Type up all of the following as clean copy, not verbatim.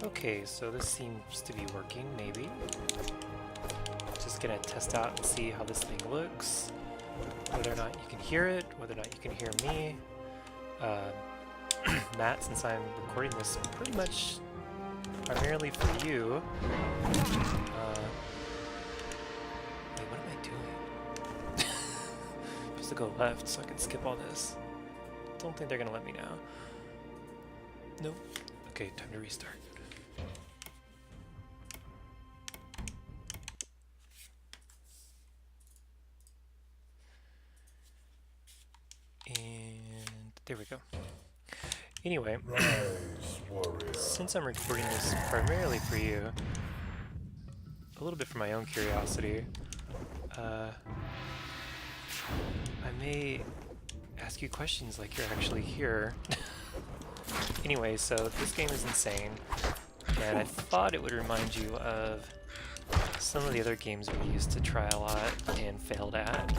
Okay, so this seems to be working, maybe. Just gonna test out and see how this thing looks. Whether or not you can hear it, whether or not you can hear me. Matt, since I'm recording this pretty much primarily for you. Wait, what am I doing? I'm supposed to go left so I can skip all this. Don't think they're gonna let me now. Nope. Okay, time to restart. And there we go. Anyway, since I'm recording this primarily for you, a little bit for my own curiosity, I may ask you questions like you're actually here. Anyway, so this game is insane, and I thought it would remind you of some of the other games we used to try a lot and failed at.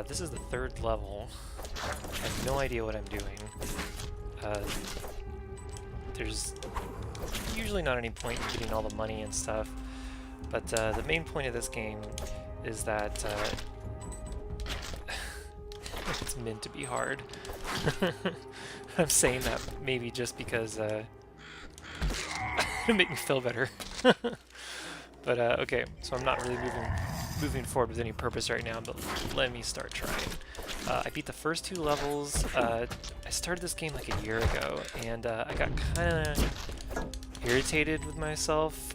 This is the third level. I have no idea what I'm doing. There's usually not any point in getting all the money and stuff, but the main point of this game is that it's meant to be hard. I'm saying that maybe just because to make me feel better. But okay, so I'm not really moving forward with any purpose right now, but let me start trying. I beat the first two levels. I started this game like a year ago, and I got kind of irritated with myself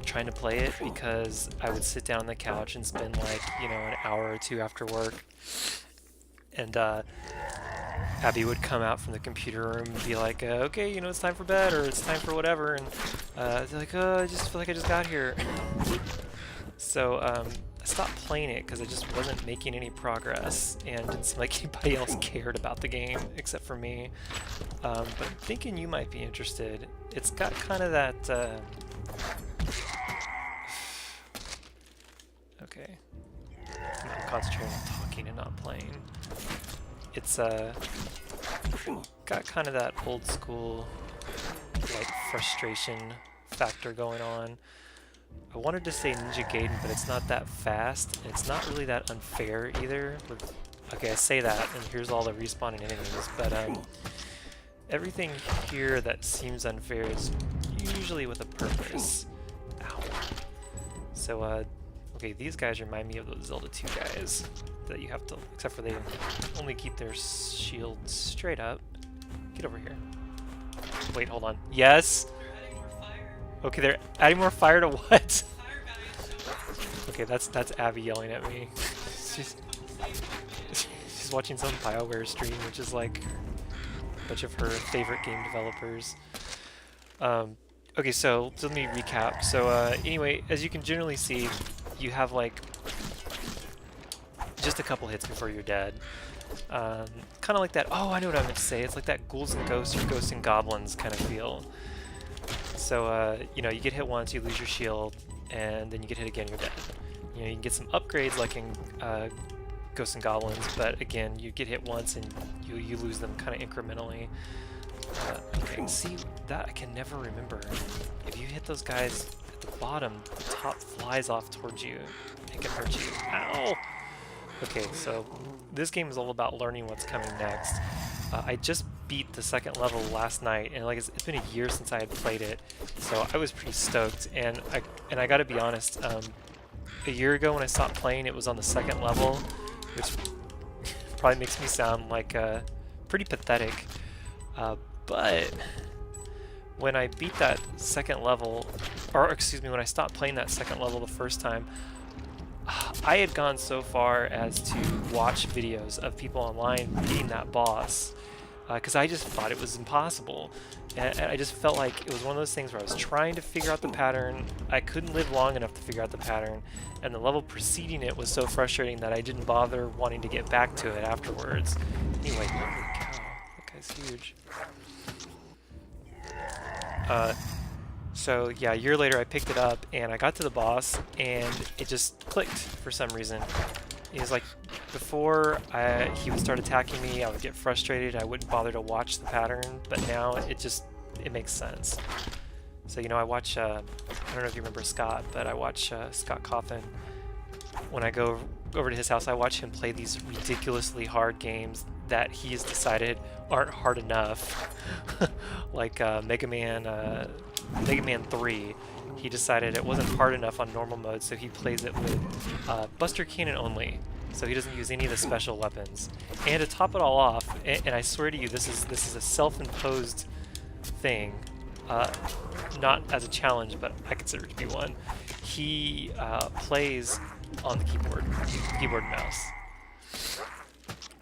trying to play it because I would sit down on the couch and spend like, you know, an hour or two after work, and Abby would come out from the computer room and be like, okay, you know, it's time for bed, or it's time for whatever, and they're like, oh, I just feel like I just got here. So I stopped playing it because I just wasn't making any progress, and it didn't seem like anybody else cared about the game except for me. But I'm thinking you might be interested. It's got kind of that... Okay. I'm concentrating on talking and not playing. It's got kind of that old school like frustration factor going on. I wanted to say Ninja Gaiden, but it's not that fast, and it's not really that unfair either. Okay, I say that, and here's all the respawning enemies, but everything here that seems unfair is usually with a purpose. Ow. So, okay, these guys remind me of those Zelda 2 guys that you have to, except for they only keep their shields straight up. Get over here. Wait, hold on. Yes? They're adding more fire. Okay, they're adding more fire to what? Fire values. Okay, that's Abby yelling at me. she's watching some BioWare stream, which is like a bunch of her favorite game developers. Okay, so let me recap. So anyway, as you can generally see, you have like just a couple hits before you're dead. Kind of like that. Oh, I know what I meant to say. It's like that Ghouls and Ghosts or Ghosts and Goblins kind of feel. So you know, you get hit once, you lose your shield, and then you get hit again, you're dead. You know, you can get some upgrades like in Ghosts and Goblins, but again, you get hit once and you lose them kind of incrementally. Okay, see, that I can never remember. If you hit those guys at the bottom, the top flies off towards you. It can hurt you. Ow! Okay, so this game is all about learning what's coming next. I just beat the second level last night, and like it's been a year since I had played it, so I was pretty stoked. And I gotta be honest, a year ago when I stopped playing, it was on the second level, which probably makes me sound like pretty pathetic. But when I beat that second level, or excuse me, when I stopped playing that second level the first time, I had gone so far as to watch videos of people online beating that boss, because I just thought it was impossible. And I just felt like it was one of those things where I was trying to figure out the pattern, I couldn't live long enough to figure out the pattern, and the level preceding it was so frustrating that I didn't bother wanting to get back to it afterwards. Anyway, holy cow, that guy's huge. So yeah, a year later I picked it up and I got to the boss and it just clicked for some reason. It was like, before he would start attacking me, I would get frustrated. I wouldn't bother to watch the pattern, but now it makes sense. So, you know, I watch, I don't know if you remember Scott, but I watch Scott Coffin. When I go over to his house, I watch him play these ridiculously hard games that he has decided aren't hard enough. Like Mega Man 3. He decided it wasn't hard enough on normal mode, so he plays it with Buster Cannon only. So he doesn't use any of the special weapons. And to top it all off, and I swear to you, this is a self-imposed thing. Not as a challenge, but I consider it to be one. He plays on the keyboard and mouse.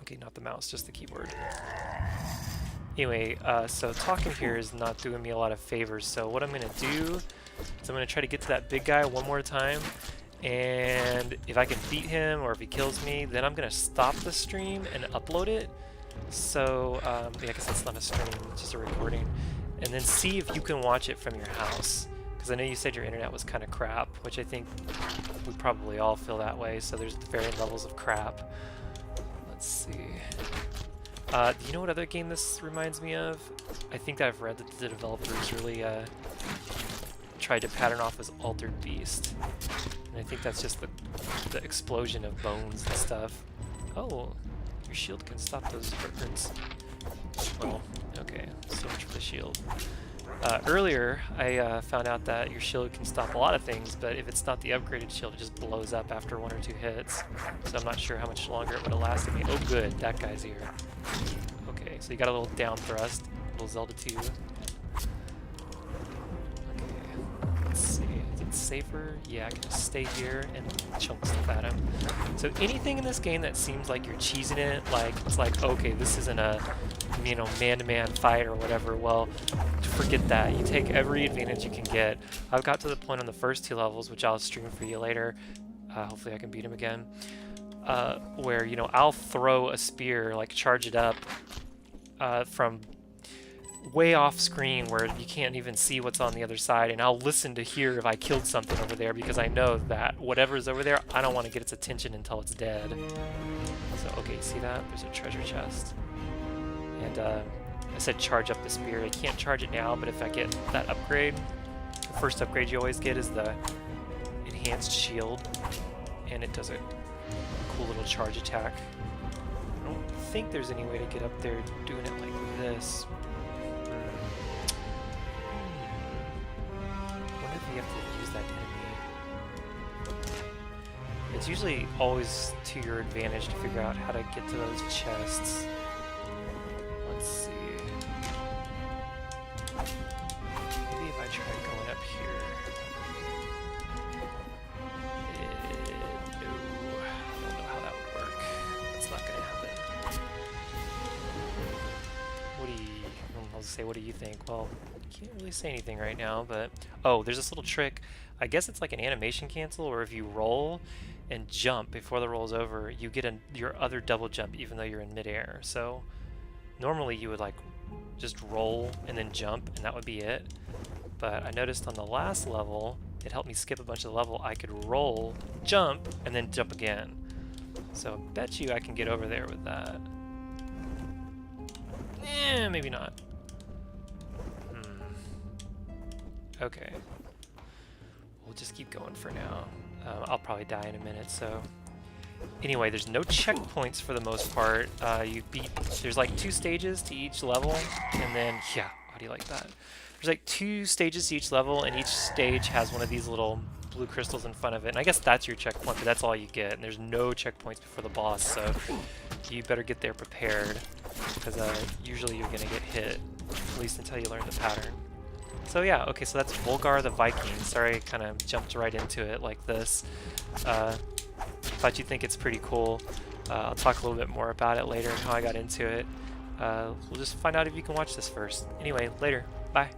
Okay, not the mouse, just the keyboard. Anyway, so talking here is not doing me a lot of favors, so what I'm going to do is I'm going to try to get to that big guy one more time, and if I can beat him or if he kills me, then I'm going to stop the stream and upload it. So, yeah, I guess that's not a stream, it's just a recording. And then see if you can watch it from your house. Because I know you said your internet was kind of crap, which I think we probably all feel that way, so there's varying levels of crap. Let's see. Do you know what other game this reminds me of? I think I've read that the developers really tried to pattern off as Altered Beast. And I think that's just the explosion of bones and stuff. Oh, your shield can stop those birds. Well, okay, so much for the shield. Earlier, I found out that your shield can stop a lot of things, but if it's not the upgraded shield, it just blows up after 1 or 2 hits. So I'm not sure how much longer it would have lasted me. Oh good, that guy's here. Okay, so you got a little down thrust, a little Zelda 2. Okay, let's see, is it safer? Yeah, I can just stay here and chunk stuff at him. So anything in this game that seems like you're cheesing it, like it's like, okay, this isn't a, you know, man-to-man fight or whatever, well, forget that. You take every advantage you can get. I've got to the point on the first 2 levels, which I'll stream for you later. Hopefully I can beat him again. Where, you know, I'll throw a spear, like charge it up from way off screen where you can't even see what's on the other side, and I'll listen to hear if I killed something over there because I know that whatever's over there, I don't want to get its attention until it's dead. So, okay, see that? There's a treasure chest. And I said charge up the spear. I can't charge it now, but if I get that upgrade, the first upgrade you always get is the enhanced shield, and it does a cool little charge attack. I don't think there's any way to get up there doing it like this. I wonder if you have to use that enemy. It's usually always to your advantage to figure out how to get to those chests. Let's see. Maybe if I try going up here. No. I don't know how that would work. That's not gonna happen. I'll say, what do you think? Well, can't really say anything right now, but... Oh, there's this little trick. I guess it's like an animation cancel, or if you roll and jump before the roll's over, you get your other double jump even though you're in midair. So... Normally you would like just roll and then jump and that would be it, but I noticed on the last level it helped me skip a bunch of the level. I could roll, jump, and then jump again. So I bet you I can get over there with that. Maybe not. Okay. We'll just keep going for now. I'll probably die in a minute, so... Anyway, there's no checkpoints for the most part. There's like 2 stages to each level, and then, yeah, how do you like that? There's like 2 stages to each level, and each stage has one of these little blue crystals in front of it, and I guess that's your checkpoint, but that's all you get, and there's no checkpoints before the boss, so you better get there prepared, because usually you're gonna get hit, at least until you learn the pattern. So yeah, okay, so that's Volgarr the Viking. Sorry I kind of jumped right into it like this. Thought you'd think it's pretty cool. I'll talk a little bit more about it later and how I got into it. We'll just find out if you can watch this first. Anyway, later. Bye.